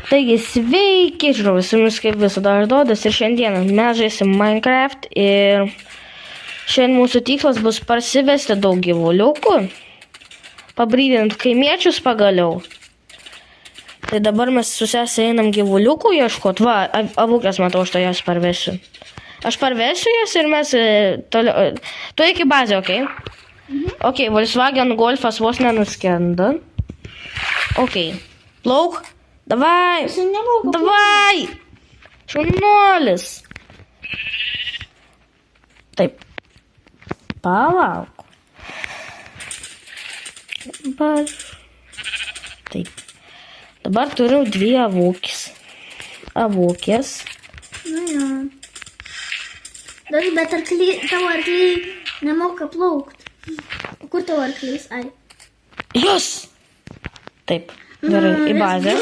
Taigi, sveiki, žiūrovai, su jumis kaip visada aš Dodas ir šiandieną mes žaisim Minecraft ir šiandien mūsų tikslas bus parsivesti daug gyvuliukų, pabrydint kaimiečius pagaliau. Tai dabar mes su sesė einam gyvuliukų ieškot, va, avukės matau, aš to jas parvesiu. Aš parvesiu jas ir mes toliau, tu iki bazę, okei? Okei, Volkswagen Golfas vos nenuskenda. Okei, plauk. Давай! Давай! Šaunuolis! Taip. Palauk. Taip. Dabar turiu dvi avukės. Nu. Dar, bet tavo arkliai nemoka plaukt. Kur tavo arklys? Ai. Jos! Taip. Gerai, į bazę.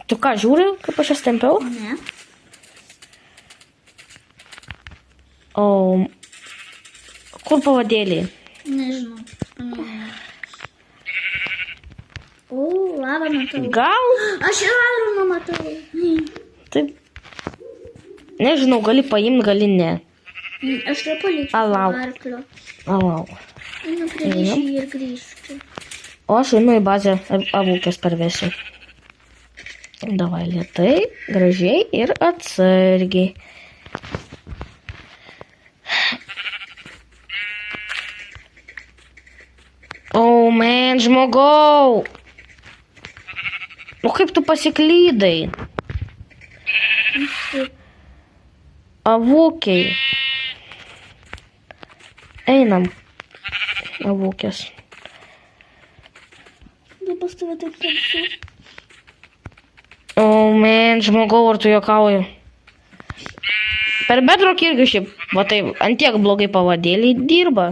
Tu ką, žiūri, kaip aš jas tempiau? Ne. O kur pavadėliai? Nežinau. O, lavą matau. Gal? Aš ir lavą matau. Taip. Nežinau, gali paimti, gali ne. Aš tai paliksiu arklio. Alau. Einu prie ryšį ir grįžčiau. O aš einu į bazę avukės parvesiu. Davai lėtai, gražiai ir atsargiai. Oh, man, žmogau! O kaip tu pasiklydai? Avukiai. Einam. Avukės. Tai pas tave taip tamsu. Oh, man, žmogau, ar tu juokauji? Per bedrock irgi šiaip, va taip, antiek blogai pavadėliai dirba.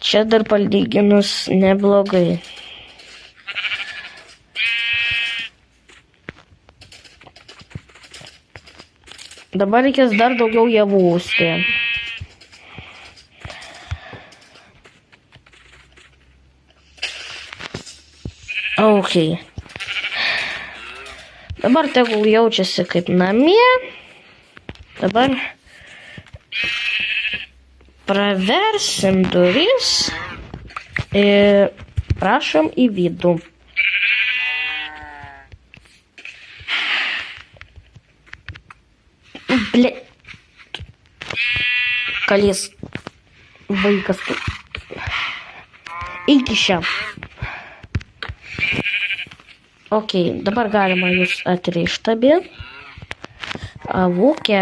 Čia dar palyginus neblogai. Dabar reikės dar daugiau javų ūsti. Okay. Dabar tegul jaučiasi kaip namie. Dabar praversim duris ir prašom į vidų. Ble. Kalės vaikas. Iki šią. Ok, dabar galima jūs atrišti abi. Avukė.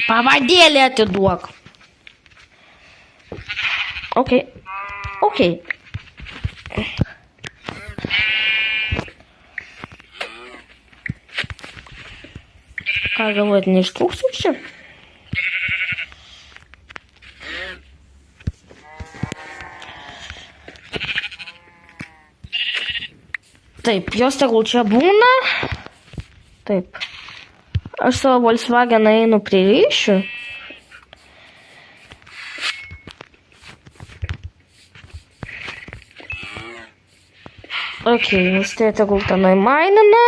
Pavadėlį atiduok. Ok. Ką galvojat, neištrūksim čia? Taip, jos tegul čia būna. Taip. Aš savo Volkswagen einu prie ryšių. Ok, vis tai tegul tenai mainina.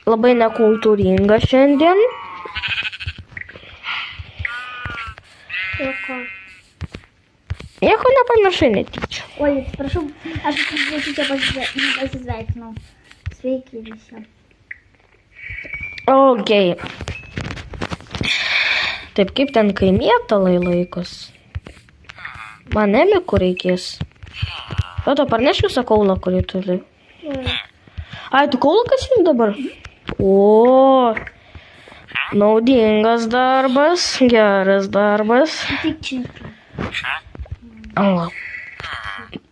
Labai nekultūringa šiandien. Nieko nepanašai netyčia. Oi, atsiprašau, aš čia pasisveikinau. Sveiki visi. Ok. Taip, kaip ten kaimietalai laikos? Man emikų reikės. O to parneškiu kaulą, kurį turi. Ai, tu kaulą kasi dabar? O, naudingas darbas, geras darbas. Tik čia.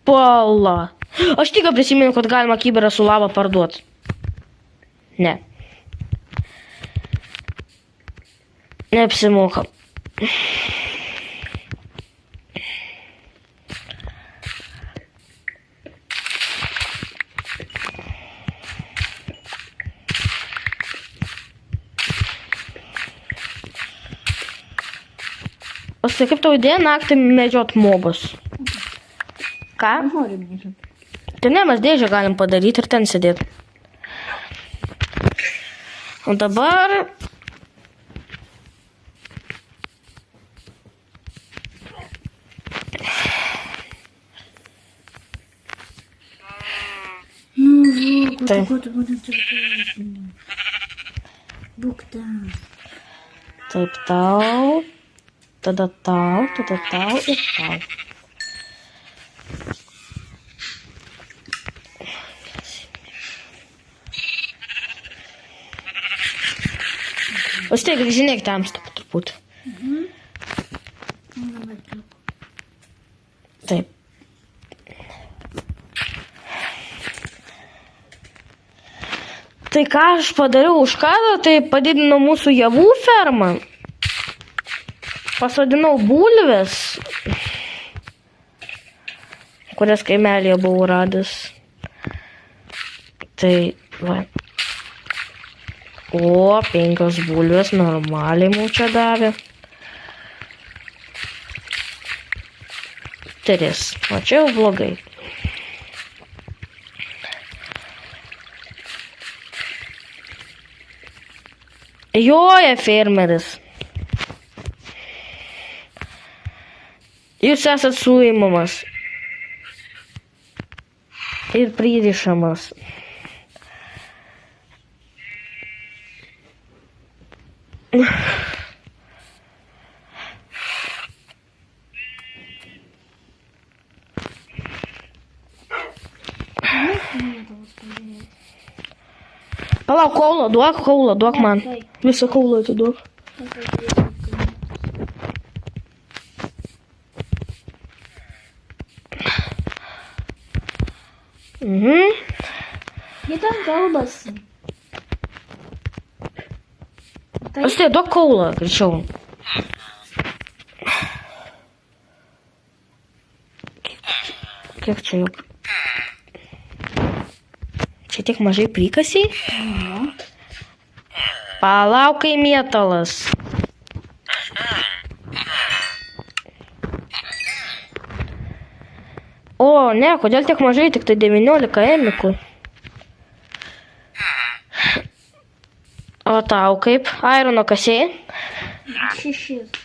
Pala. Aš tik prisimenu, kad galima kibirą su lava parduoti. Ne. Neapsimoka. O tai kaip tau idėja naktį medžiot mobus? Ką? Norim nežinau. Tai ne, mes dėžę galim padaryti ir ten sėdėti. O dabar... Taip. Būk ten. Taip, tau. Tada tau ir tau. Vis tiek, žinai, tamsta truputį. Taip. Tai ką aš padariau už kadro, tai padidinau mūsų javų fermą. Pasodinau bulves, kurias kaimelėje buvau radęs. Tai, va. O, 5 bulves normaliai mums čia davė. 3. O čia jau blogai. Joja fermeris. Jūs esat suimamas. Ir pririšamas. Palauk, kaulą duok man. Visą kaulą atiduok. Jie ten kalbasi. Štai, duok kaulą, greičiau. Kiek čia jau? Čia tiek mažai prikasiai? Palauk, kai mėtalas. O, ne, kodėl tiek mažai, tik tai 19 emikų. O tau kaip? Airono kasėjai? 6.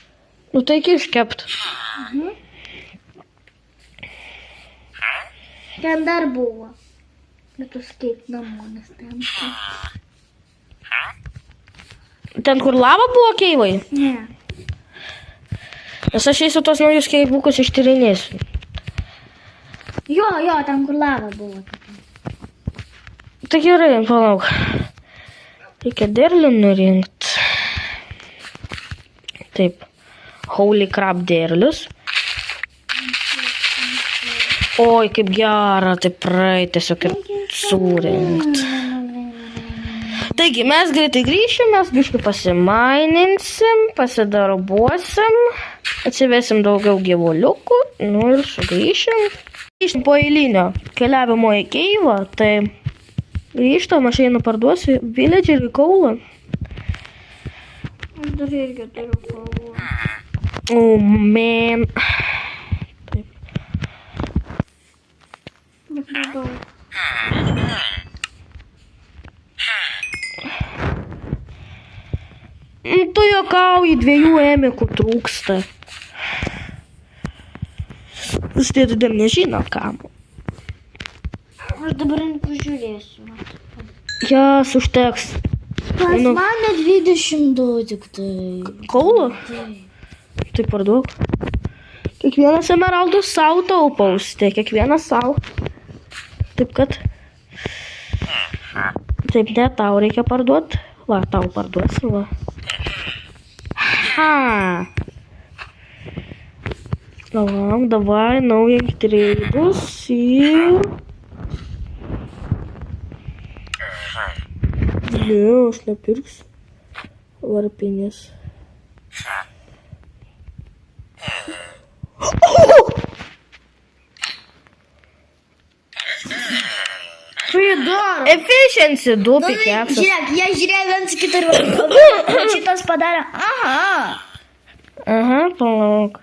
Nu tai iki iškept. Ten dar buvo. Bet tu kaip namonės ten. Ten, kur lava buvo keivai? Ne. Nes aš eisiu tos naujus keivukus ištyrinėsiu. Jo, ten kur lava buvo. Tai gerai, palauk. Reikia derlių nurinkt. Taip. Holy crap derlius. Oi, kaip gera, tai praeit tiesiog ir surinkt. Taigi, mes greitai grįšim, mes biškai pasimaininsim, pasidarbuosim, atsivesim daugiau gyvuliukų, nu ir sugrįšim. Grįžtam po eilinio keliavimo į keivą, tai grįžtam, aš einu parduosiu villagerį kaulą. Aš dar irgi turiu kaulą. Oh, man. Taip. Bet nedaug. Tu juokauji, 2 emikų trūksta. Vis tiek dar nežino kam. Aš dabar pažiūrėsiu. Jas užteks. Pas mane 22 tik tai. Kaulo? Tai parduok. Kiekvienas emeraldus savo taupaus, tai kiekvienas savo. Taip kad. Taip, ne, tau reikia parduoti. Va, tau parduosiu, va. Ha. Lauk, davai, naujink treidus ir... Ne, aš nepirksiu varpinės. Pridaro. Efficiency 2 pikeksas. Žiūrėk, jie žiūrėjo viens kitą ir šitas padarė. Aha. Aha, palauk.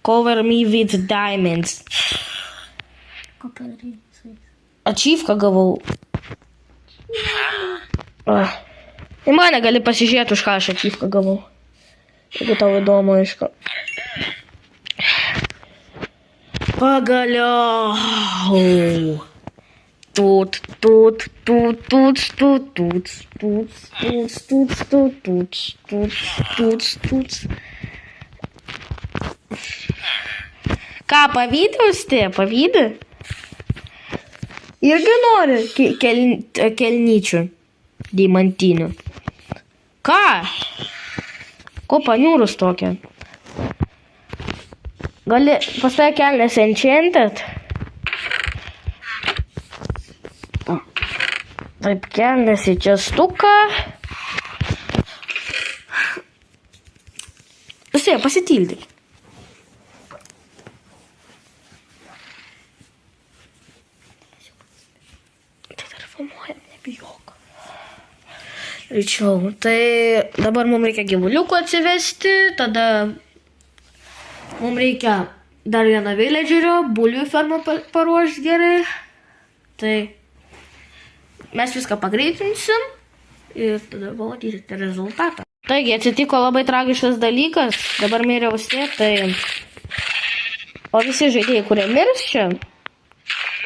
Cover me with diamonds. Ko padaryti? Achievką gavau. Į mane gali pasižiūrėti, už ką aš achievką gavau. Jeigu tau įdomu, aišku. Pagaliau. Tut. Ką, pavydi, Austė? Pavydi? Irgi nori kelnyčių. Deimantinių. Ką? Ko paniūrus tokia? Gali pas tave kelnes enchanted? Taip, kelnes į čestuką. Austė, pasitildyk. Greičiau. Tai dabar mums reikia gyvuliukų atsivesti, tada mums reikia dar vieną villagerio, bulvių fermą paruošti gerai. Tai mes viską pagreitinsim ir tada pamatysite rezultatą. Taigi, atsitiko labai tragiškas dalykas, dabar mirė Austė, tai... O visi žaidėjai, kurie mirs čia,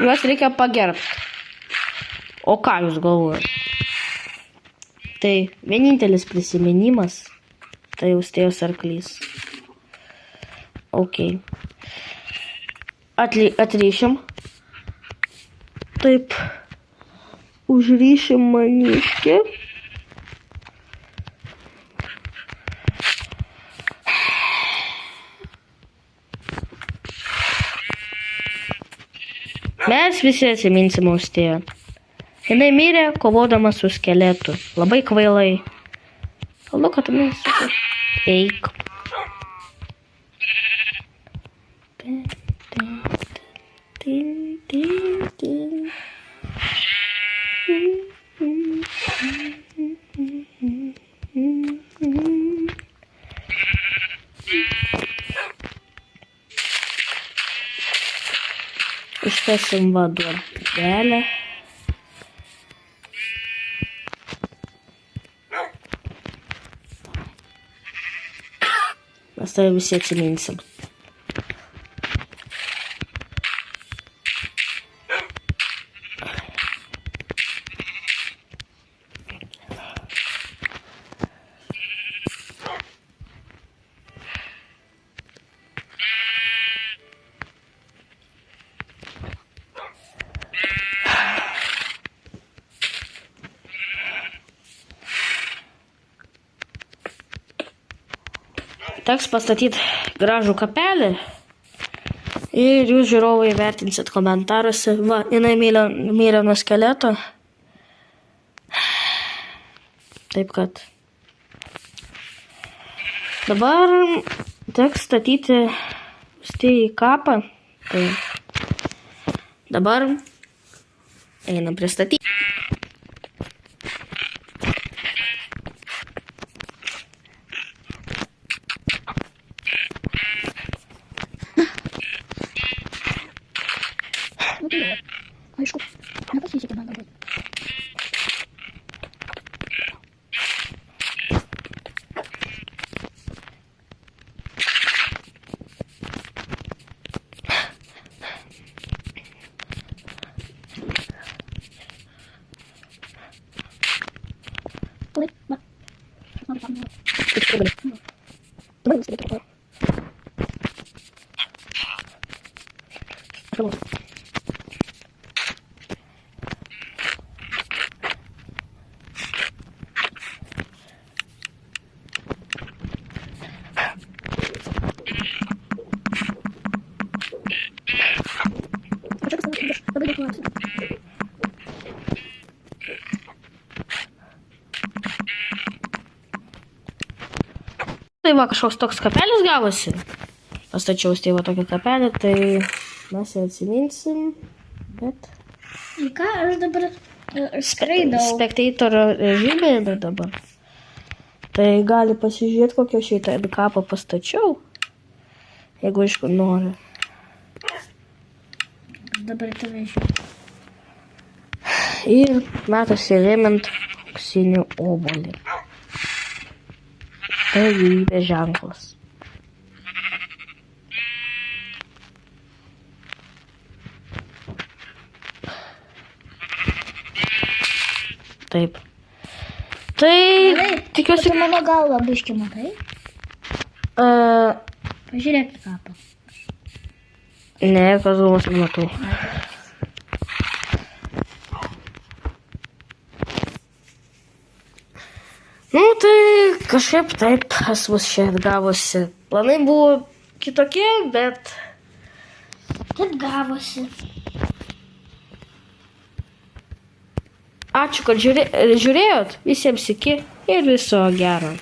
juos reikia pagerbti. O ką jūs galvojate? Tai vienintelis prisiminimas, tai Austėjos arklys. Ok. Atrišim. Taip. Užryšim maniškį. Mes visi atsiminsim Austėją. Jinai mirė, kovodama su skeletu. Labai kvailai. Kalbu, kad tu man sakai. Eik. Iškasim vaduodelę. Mes tai visi atsiminsim. Teks pastatyti gražų kapelį ir jūs žiūrovai vertinsit komentaruose. Va, jinai mirė nuo skeleto. Taip kad. Dabar teks statyti Austėjai kapą. Tai dabar einam pristatyti. Aišku, nepasisekė man labai. Oi, va. Dabar viską reikia to. Tai va, kažkoks toks kapelis gavosi. Pastačiau Austėjai va tokią kapelį, tai mes ją atsiminsim, bet... Ir ką, aš dabar skraidau. Spectator režimė dabar. Tai gali pasižiūrėti, kokio šitą kapą pastačiau. Jeigu aišku nori. Aš dabar tave žiūriu. Ir metas įrėmint auksinį obuolį. Tai gyvybės ženklas. Taip. Tai tikiuosi, Tu mano galvą biški matai? Pažiūrėk į kapą. ne, kas galvos nematau. Nu, tai kažkaip taip pas mus čia gavosi. Planai buvo kitokie, bet Taip gavosi. ačiū, kad žiūrėjot. Visiems iki ir viso gero.